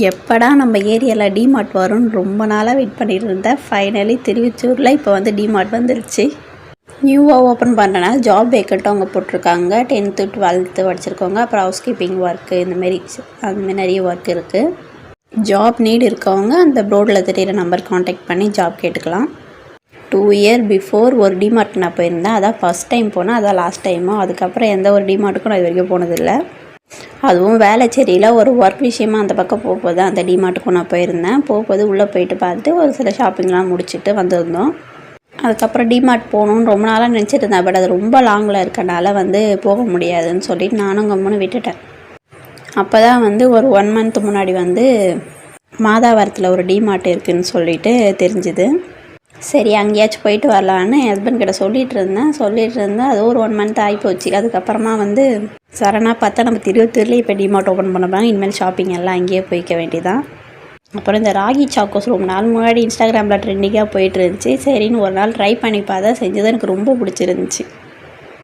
எப்படா நம்ம ஏரியாவில் டிமார்ட் வரும்னு ரொம்ப நாளாக வெயிட் பண்ணிட்டு இருந்தேன். ஃபைனலி திருவச்சூரில் இப்போ வந்து டிமார்ட் வந்துருச்சு. நியூவாக ஓப்பன் பண்ணுறனால ஜாப் வேக்கண்ட்டும் அவங்க போட்டிருக்காங்க. 10th 12th படிச்சிருக்கவங்க, அப்புறம் ஹவுஸ் கீப்பிங் ஒர்க்கு, அந்தமாரி நிறைய ஒர்க் இருக்குது. ஜாப் நீட் இருக்கவங்க அந்த போர்டில் தெரியிற நம்பர் காண்டாக்ட் பண்ணி ஜாப் கேட்டுக்கலாம். 2 இயர் பிஃபோர் ஒரு டிமார்ட் நான் போயிருந்தேன். அதான் ஃபஸ்ட் டைம் போனேன், அதான் லாஸ்ட் டைமும். அதுக்கப்புறம் எந்த ஒரு டிமார்ட்டுக்கும் நான் இது வரைக்கும் போனதில்லை. அதுவும் வேளச்சேரியில் ஒரு ஒர்க் விஷயமா அந்த பக்கம் போகும்போது அந்த டிமார்ட்டுக்கும் நான் போயிருந்தேன். போகும்போது உள்ளே போயிட்டு பார்த்துட்டு ஒரு சில ஷாப்பிங்லாம் முடிச்சுட்டு வந்திருந்தோம். அதுக்கப்புறம் டிமார்ட் போகணுன்னு ரொம்ப நாளாக நினச்சிட்டு இருந்தேன். பட் அது ரொம்ப லாங்கில் இருக்கனால வந்து போக முடியாதுன்னு சொல்லிட்டு நானும் கம்முன்னு விட்டுட்டேன். அப்போ தான் வந்து ஒரு 1 month முன்னாடி வந்து மாதாவரத்தில் ஒரு டிமார்ட் இருக்குதுன்னு சொல்லிட்டு தெரிஞ்சுது. சரி அங்கேயாச்சும் போயிட்டு வரலான்னு என் ஹஸ்பண்ட் கிட்ட சொல்லிகிட்டு இருந்தேன். அது ஒரு 1 month ஆகிப்போச்சு. அதுக்கப்புறமா வந்து சரணாக பார்த்தா நம்ம திருவத்தூர்லேயே இப்போ டிமார்ட் ஓப்பன் பண்ணப்பாங்க. இனிமேல் ஷாப்பிங் எல்லாம் அங்கேயே போய்க்க வேண்டியதான். அப்புறம் இந்த ராகி சாக்கோஸ் ரொம்ப நாள் முன்னாடி இன்ஸ்டாகிராமில் ட்ரெண்டிங்காக போயிட்டு இருந்துச்சு. சரின்னு ஒரு நாள் ட்ரை பண்ணி பார்த்தா செஞ்சது எனக்கு ரொம்ப பிடிச்சிருந்துச்சி.